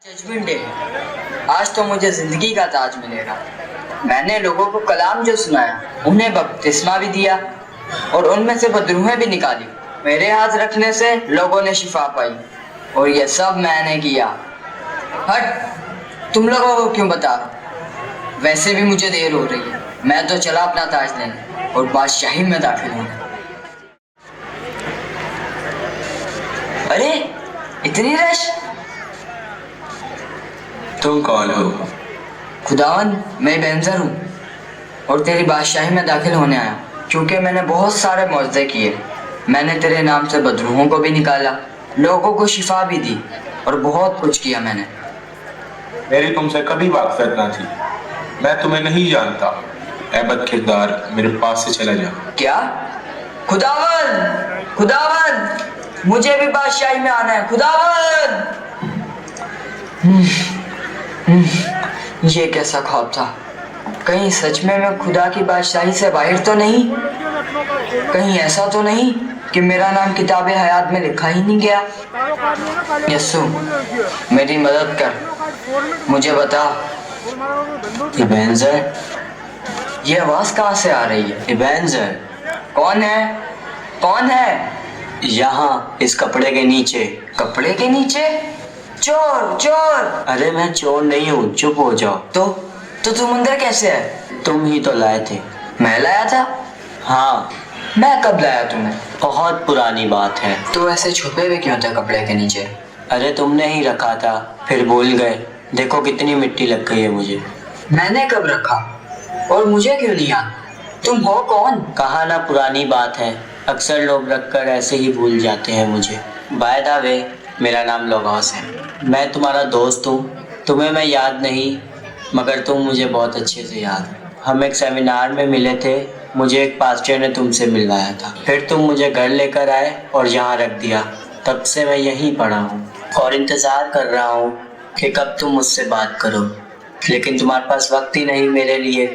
Judgement day है। आज तो मुझे जिंदगी का ताज मिलेगा। मैंने लोगों को कलाम जो सुनाया, उन्हें बपतिस्मा भी दिया और उनमें से बदरूहें भी निकाली। मेरे हाथ रखने से लोगों ने शिफा पाई और ये सब मैंने किया। हट, तुम लोगों को क्यों बता रहा हूं? वैसे भी मुझे देर हो रही है। मैं तो चला अपना ताज लेने और बादशाही में दाखिल होने। अरे इतनी रश! तुम कौन हो? खुदावन, मैं बेंजर हूँ और तेरी बादशाही में दाखिल होने आया क्योंकि मैंने बहुत सारे मौजज़े किए। मैंने तेरे नाम से बदरूहों को भी निकाला, लोगों को शिफा भी दी और बहुत कुछ किया मैंने। मेरी तुमसे कभी वाक़फ़ियत ना थी। मैं तुम्हें नहीं जानता। ऐ बदकिरदार, मेरे पास से चला जा। क्या? खुदावन, खुदावन, मुझे भी बादशाही में आना है। खुदावन! ये कैसा ख्वाब था? कहीं सच में मैं खुदा की बादशाही से बाहर तो नहीं? कहीं ऐसा तो नहीं कि मेरा नाम किताबे हयात में लिखा ही नहीं गया? यस्सु, मेरी मदद कर, मुझे बता। इबेंजर, ये आवाज कहाँ से आ रही है? इबेंजर, कौन है? कौन है? यहाँ इस कपड़े के नीचे। कपड़े के नीचे? चोर, चोर! अरे मैं चोर नहीं हूँ, चुप हो जाओ। तो तुम अंदर कैसे है? तुम ही तो लाए थे। मैं लाया था? हाँ, मैं कब लाया तुम्हें? बहुत पुरानी बात है। तो ऐसे छुपे हुए क्यों थे कपड़े के नीचे? अरे तुमने ही रखा था, फिर भूल गए। देखो कितनी मिट्टी लग गई है मुझे। मैंने कब रखा और मुझे क्यों नहीं याद? तुम हो कौन? कहा ना पुरानी बात है, अक्सर लोग रखकर ऐसे ही भूल जाते हैं मुझे। बाय द वे, मेरा नाम लोगोस है। मैं तुम्हारा दोस्त हूँ। तुम्हें मैं याद नहीं, मगर तुम मुझे बहुत अच्छे से याद हो। हम एक सेमिनार में मिले थे, मुझे एक पास्टर ने तुमसे मिलवाया था। फिर तुम मुझे घर लेकर आए और यहाँ रख दिया। तब से मैं यहीं पड़ा हूँ और इंतज़ार कर रहा हूँ कि कब तुम मुझसे बात करो, लेकिन तुम्हारे पास वक्त ही नहीं मेरे लिए।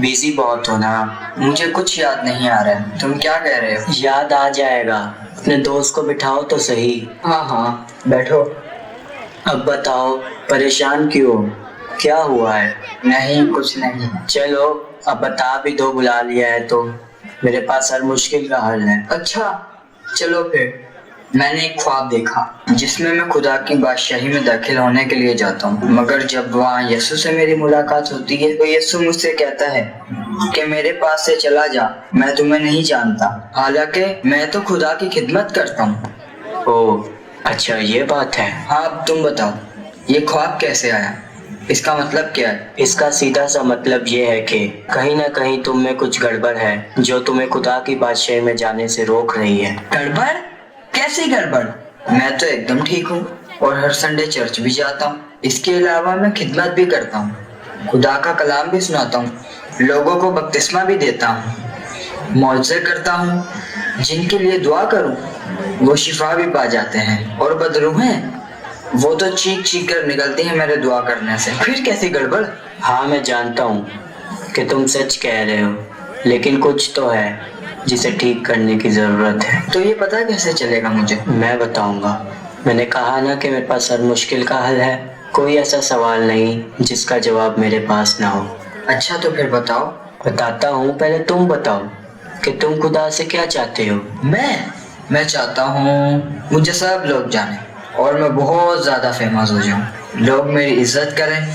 बिजी बहुत हो ना। मुझे कुछ याद नहीं आ रहा है। तुम क्या कह रहे हो? याद आ जाएगा। अपने दोस्त को बिठाओ तो सही। हाँ, बैठो। अब बताओ, परेशान क्यों? क्या हुआ है? नहीं, कुछ नहीं। चलो अब बता भी दो, बुला लिया है तो। मेरे पास हर मुश्किल का हल है। अच्छा, चलो फिर। मैंने एक ख्वाब देखा जिसमें मैं खुदा की बादशाही में दाखिल होने के लिए जाता हूँ, मगर जब वहाँ यीशु से मेरी मुलाकात होती है तो यीशु मुझसे कहता है कि मेरे पास से चला जा, मैं तुम्हें नहीं जानता, हालांकि मैं तो खुदा की खिदमत करता हूँ। ओह, अच्छा ये बात है। हाँ, अब तुम बताओ, ये ख्वाब कैसे आया? इसका मतलब क्या है? इसका सीधा सा मतलब ये है कि कहीं ना कहीं तुम में कुछ गड़बड़ है जो तुम्हें खुदा की बादशाही में जाने से रोक रही है। गड़बड़? कैसी गड़बड़? मैं तो एकदम ठीक हूँ और हर संडे चर्च भी जाता हूँ। इसके अलावा मैं खिदमत भी करता हूँ, खुदा का कलाम भी सुनाता हूँ, लोगों को बपतिस्मा भी देता हूँ, मौजज़े करता हूँ। जिनके लिए दुआ करूँ वो शिफा भी पा जाते हैं और बदरूहें, वो तो चीख चीख कर निकलती हैं मेरे दुआ करने से। फिर कैसी गड़बड़? हाँ मैं जानता हूँ कि तुम सच कह रहे हो, लेकिन कुछ तो है जिसे ठीक करने की जरूरत है। तो ये पता कैसे चलेगा मुझे? मैं बताऊंगा। मैंने कहा ना कि मेरे पास हर मुश्किल का हल है। कोई ऐसा सवाल नहीं जिसका जवाब मेरे पास ना हो। अच्छा, तो फिर बताओ। बताता हूँ, पहले तुम बताओ कि तुम खुदा से क्या चाहते हो। मैं चाहता हूँ मुझे सब लोग जाने और मैं बहुत ज्यादा फेमस हो जाऊँ, लोग मेरी इज्जत करें,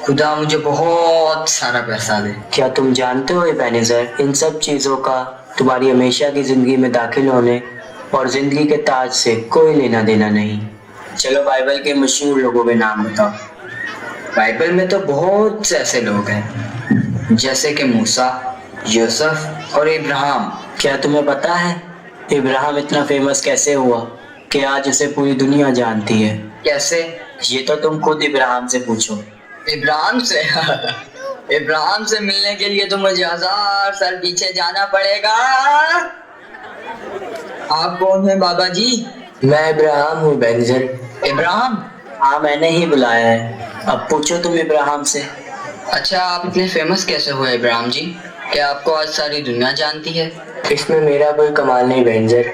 खुदा मुझे बहुत सारा पैसा दे। क्या तुम जानते हो इबेनेज़र, इन सब चीज़ों का तुम्हारी हमेशा की ज़िंदगी में दाखिल होने और ज़िंदगी के ताज से कोई लेना देना नहीं। चलो बाइबल के मशहूर लोगों के नाम बताओ। बाइबल में तो बहुत से ऐसे लोग हैं जैसे कि मूसा, यूसुफ और इब्राहिम। क्या तुम्हें पता है इब्राहिम इतना फेमस कैसे हुआ कि आज उसे पूरी दुनिया जानती है? कैसे? ये तो तुम खुद इब्राहिम से पूछो। इब्राहिम से? इब्राहिम से मिलने के लिए तो मुझे 1000 साल पीछे जाना पड़ेगा। आप कौन है बाबा जी? मैं इब्राहिम हूँ बेंजर। इब्राहिम? हाँ मैंने ही बुलाया है। अब पूछो तुम इब्राहिम से। अच्छा, आप इतने फेमस कैसे हुए इब्राहिम जी? क्या आपको आज सारी दुनिया जानती है? इसमें मेरा कोई कमाल नहीं बेंजर,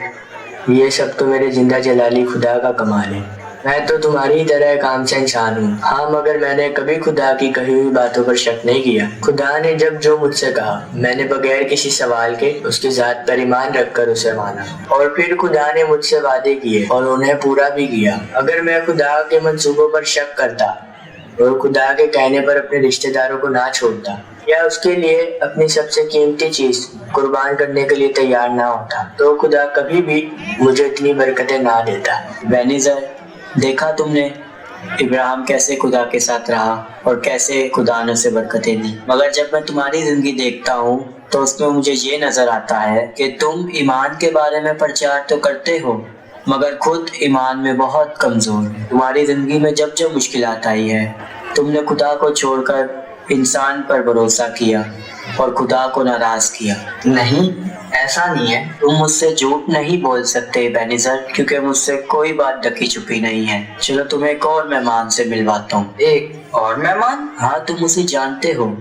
ये सब तो मेरे जिंदा जलाली खुदा का कमाल है। میں تو تمہاری ہی طرح کام سے انسان ہوں، ہاں، مگر میں نے کبھی خدا کی کہی ہوئی باتوں پر شک نہیں کیا۔ خدا نے جب جو مجھ سے کہا میں نے بغیر کسی سوال کے اس کی ذات پر ایمان رکھ کر اسے مانا، اور پھر خدا نے مجھ سے وعدے کیے اور انہیں پورا بھی کیا۔ اگر میں خدا کے منصوبوں پر شک کرتا اور خدا کے کہنے پر اپنے رشتہ داروں کو نہ چھوڑتا یا اس کے لیے اپنی سب سے قیمتی چیز قربان کرنے کے لیے تیار نہ ہوتا تو خدا کبھی بھی مجھے اتنی برکتیں نہ دیتا۔ بینیزر، دیکھا تم نے ابراہیم کیسے خدا کے ساتھ رہا اور کیسے خدا نے اسے برکتیں دی، مگر جب میں تمہاری زندگی دیکھتا ہوں تو اس میں مجھے یہ نظر آتا ہے کہ تم ایمان کے بارے میں پرچار تو کرتے ہو مگر خود ایمان میں بہت کمزور ہے۔ تمہاری زندگی میں جب جو مشکلات آئی ہے تم نے خدا کو چھوڑ کر انسان پر بھروسہ کیا اور خدا کو ناراض کیا۔ نہیں، ایسا نہیں ہے۔ تم مجھ سے جھوٹ نہیں بول سکتے بینیزر، کیونکہ مجھ سے کوئی بات ڈکی چھپی نہیں ہے۔ چلو تمہیں ایک اور مہمان سے ملواتا ہوں۔ ایک اور مہمان؟ ہاں، تم اسے جانتے ہو،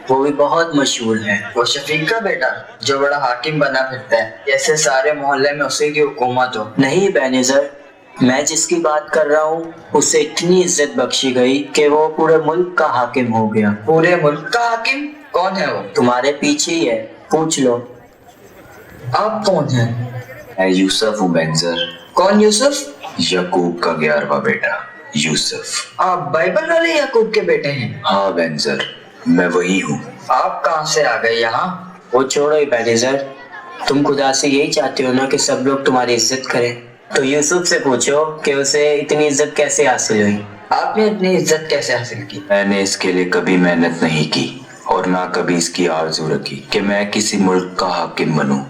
وہ بھی بہت مشہور ہے۔ وہ شفیق کا بیٹا جو بڑا حاکم بنا پھرتا ہے، جیسے سارے محلے میں اسی کی حکومت ہو۔ نہیں بینیزر، میں جس کی بات کر رہا ہوں اسے اتنی عزت بخشی گئی کہ وہ پورے ملک کا حاکم ہو گیا۔ پورے ملک کا حاکم؟ کون ہے وہ؟ تمہارے پیچھے ہی ہے، پوچھ لو۔ آپ کون ہیں؟ میں یوسف ہوں بینزر، کون یوسف؟ یعقوب کا 11واں بیٹا یوسف۔ آپ بائبل والے یعقوب کے بیٹے ہیں؟ ہاں بینزر، میں وہی ہوں۔ آپ کہاں سے آ گئے یہاں؟ وہ چھوڑو ہی بینیزر، تم خدا سے یہی چاہتے ہو نا کہ سب لوگ تمہاری عزت کریں، تو یوسف سے پوچھو کہ اسے اتنی عزت کیسے حاصل ہوئی۔ آپ نے اتنی عزت کیسے حاصل کی؟ میں نے اس کے لیے کبھی محنت نہیں کی اور نہ کبھی اس کی آرزو رکھی کہ میں کسی ملک کا حاکم بنوں۔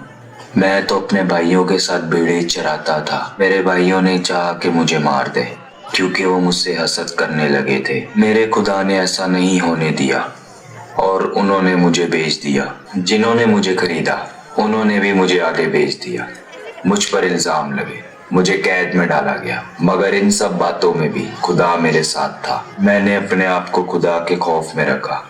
میں تو اپنے بھائیوں کے ساتھ بھیڑیں چراتا تھا۔ میرے بھائیوں نے چاہا کہ مجھے مار دے کیونکہ وہ مجھ سے حسد کرنے لگے تھے۔ میرے خدا نے ایسا نہیں ہونے دیا اور انہوں نے مجھے بیچ دیا۔ جنہوں نے مجھے خریدا انہوں نے بھی مجھے آگے بیچ دیا۔ مجھ پر الزام لگے، مجھے قید میں ڈالا گیا، مگر ان سب باتوں میں بھی خدا میرے ساتھ تھا۔ میں نے اپنے آپ کو خدا کے خوف میں رکھا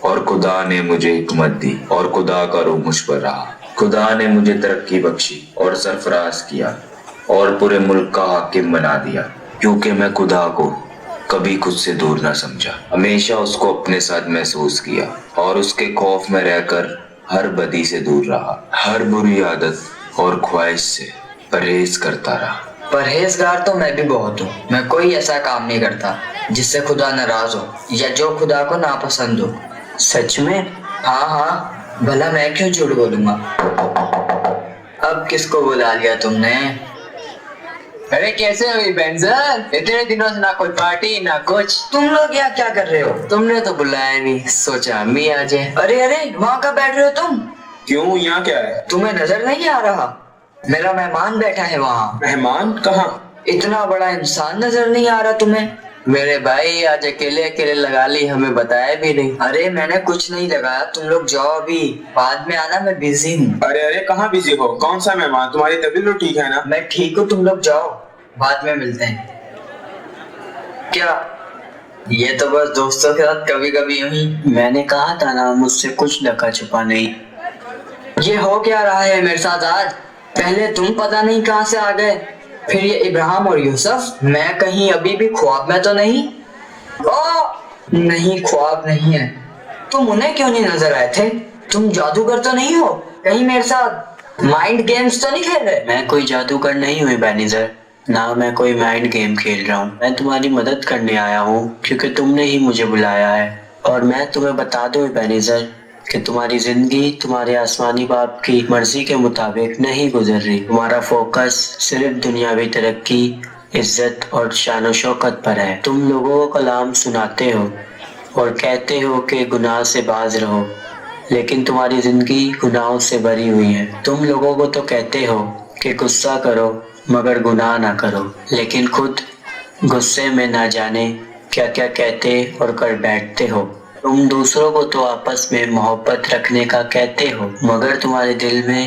اور خدا نے مجھے حکمت دی اور خدا کا روح مجھ پر رہا۔ خدا نے مجھے ترقی بخشی اور سرفراز کیا اور پورے ملک کا حاکم بنا دیا، کیونکہ میں خدا کو کبھی خود سے دور نہ سمجھا، ہمیشہ اس کو اپنے ساتھ محسوس کیا اور اس کے خوف میں رہ کر ہر بدی سے دور رہا، ہر بری عادت اور خواہش سے پرہیز کرتا رہا۔ پرہیزگار تو میں بھی بہت ہوں۔ میں کوئی ایسا کام نہیں کرتا جس سے خدا ناراض ہو یا جو خدا کو ناپسند ہو۔ سچ میں؟ ہاں ہاں، بھلا میں کیوں جھوٹ بولوں گا؟ اب کس کو بلا لیا تم نے؟ ارے کیسے ہوئی بینزر؟ اتنے دنوں سے نہ کوئی پارٹی نہ کچھ۔ تم لوگ یہاں کیا کر رہے ہو؟ تم نے تو بلایا نہیں، سوچا امی آ جائے۔ ارے ارے، وہاں کا بیٹھ رہے ہو تم؟ کیوں، یہاں کیا ہے؟ تمہیں نظر نہیں آ رہا؟ میرا مہمان بیٹھا ہے وہاں۔ مہمان کہاں؟ اتنا بڑا انسان نظر نہیں آ رہا تمہیں؟ میرے بھائی آج اکیلے اکیلے لگا لی، ہمیں بتایا بھی نہیں۔ ارے میں نے کچھ نہیں لگایا، تم لوگ جاؤ، ابھی بعد میں آنا، میں بزی ہوں۔ ارے کہاں بزی ہو؟ کون سا مہمان؟ تمہاری طبیعت تو ٹھیک ہے نا؟ میں ٹھیک ہوں، تم لوگ جاؤ، بعد میں ملتے ہیں۔ کیا یہ تو بس دوستوں کے ساتھ کبھی کبھی یوں ہی۔ میں نے کہا تھا نا مجھ سے کچھ ڈکا چھپا نہیں۔ یہ ہو کیا رہا ہے میرے ساتھ آج؟ پہلے تم پتہ نہیں کہاں سے آ گئے، پھر یہ ابراہیم اور یوسف۔ میں کہیں ابھی بھی خواب میں تو نہیں؟ نہیں، خواب نہیں ہے۔ تم انہیں کیوں نہیں نظر آئے تھے؟ تم جادوگر تو نہیں ہو کہیں میرے ساتھ مائنڈ گیمز تو نہیں کھیل رہے؟ میں کوئی جادوگر نہیں ہوئی بینیزر، نہ میں کوئی مائنڈ گیم کھیل رہا ہوں۔ میں تمہاری مدد کرنے آیا ہوں کیونکہ تم نے ہی مجھے بلایا ہے، اور میں تمہیں بتا دوں بینیزر کہ تمہاری زندگی تمہارے آسمانی باپ کی مرضی کے مطابق نہیں گزر رہی۔ تمہارا فوکس صرف دنیاوی ترقی، عزت اور شان و شوکت پر ہے۔ تم لوگوں کو کلام سناتے ہو اور کہتے ہو کہ گناہ سے باز رہو، لیکن تمہاری زندگی گناہوں سے بھری ہوئی ہے۔ تم لوگوں کو تو کہتے ہو کہ غصہ کرو مگر گناہ نہ کرو، لیکن خود غصے میں نہ جانے کیا کیا کہتے اور کر بیٹھتے ہو۔ تم دوسروں کو تو آپس میں محبت رکھنے کا کہتے ہو، مگر تمہارے دل میں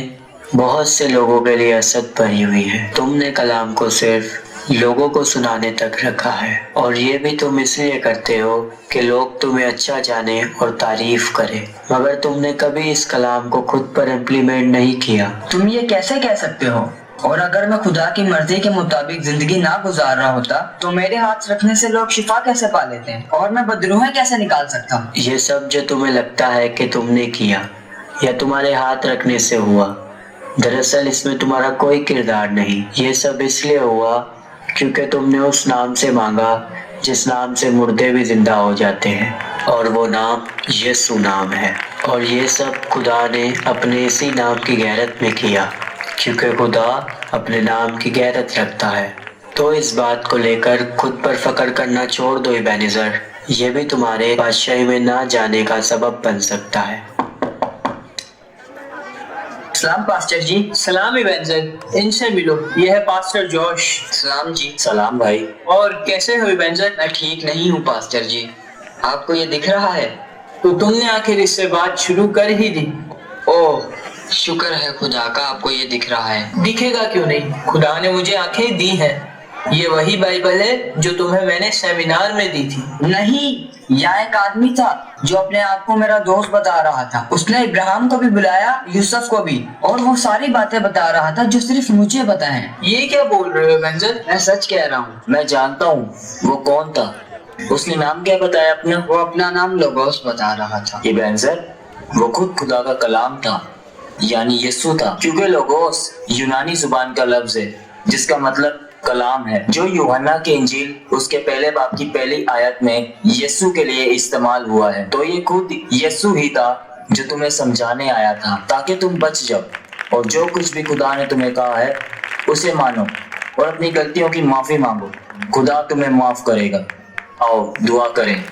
بہت سے لوگوں کے لیے حسد بھری ہوئی ہے۔ تم نے کلام کو صرف لوگوں کو سنانے تک رکھا ہے، اور یہ بھی تم اس لیے کرتے ہو کہ لوگ تمہیں اچھا جانے اور تعریف کرے، مگر تم نے کبھی اس کلام کو خود پر امپلیمنٹ نہیں کیا۔ تم یہ کیسے کہہ سکتے ہو؟ और अगर मैं खुदा की मर्जी के मुताबिक जिंदगी ना गुजार रहा होता तो मेरे हाथ रखने से लोग शिफा कैसे पा लेते हैं और मैं बदरूहें कैसे निकाल सकता हूँ। ये सब जो तुम्हें लगता है कि तुमने किया या तुम्हारे हाथ रखने से हुआ, दरअसल इसमें तुम्हारा कोई किरदार नहीं। ये सब इसलिए हुआ क्योंकि तुमने उस नाम से मांगा जिस नाम से मुर्दे भी जिंदा हो जाते हैं, और वो नाम यीशु नाम है। और ये सब खुदा ने अपने इसी नाम की गैरत में किया, क्योंकि खुदा अपने नाम की गैरत रखता है। तो इस बात को लेकर खुद पर फक्र करना छोड़ दो इबेनेज़र, ये भी तुम्हारे बादशाही में ना जाने का सबब बन सकता है। सलाम पास्टर जी। सलाम इबेनेज़र, इनसे मिलो, ये है पास्टर जोश। सलाम जी। सलाम भाई। और कैसे हो इबेनेज़र? मैं ठीक नहीं हूँ पास्टर जी, आपको ये दिख रहा है? तो तुमने आखिर इससे बात शुरू कर ही दी। ओह, शुक्र है खुदा का आपको ये दिख रहा है। दिखेगा क्यों नहीं, खुदा ने मुझे आंखें दी हैं। ये वही बाइबल है जो तुम्हें मैंने सेमिनार में दी थी। नहीं, यहाँ एक आदमी था जो अपने आप को मेरा दोस्त बता रहा था। उसने इब्राहिम को भी बुलाया, यूसुफ को भी, और वो सारी बातें बता रहा था जो सिर्फ मुझे पता है। ये क्या बोल रहे हो इबेनेज़र? मैं सच कह रहा हूँ। मैं जानता हूँ वो कौन था। उसने नाम क्या बताया अपना? वो अपना नाम लोगोस बता रहा था। इबेनेज़र, वो खुद खुदा का कलाम था, यानी यीशु था, क्योंकि लोगोस यूनानी जुबान का लफ्ज है जिसका मतलब कलाम है, जो यूहन्ना की इंजील उसके पहले बाब की पहली आयत में यीशु के लिए इस्तेमाल हुआ है। तो ये खुद यीशु ही था जो तुम्हें समझाने आया था ताकि तुम बच जाओ, और जो कुछ भी खुदा ने तुम्हें कहा है उसे मानो और अपनी गलतियों की माफी मांगो। खुदा तुम्हें माफ करेगा। आओ दुआ करें।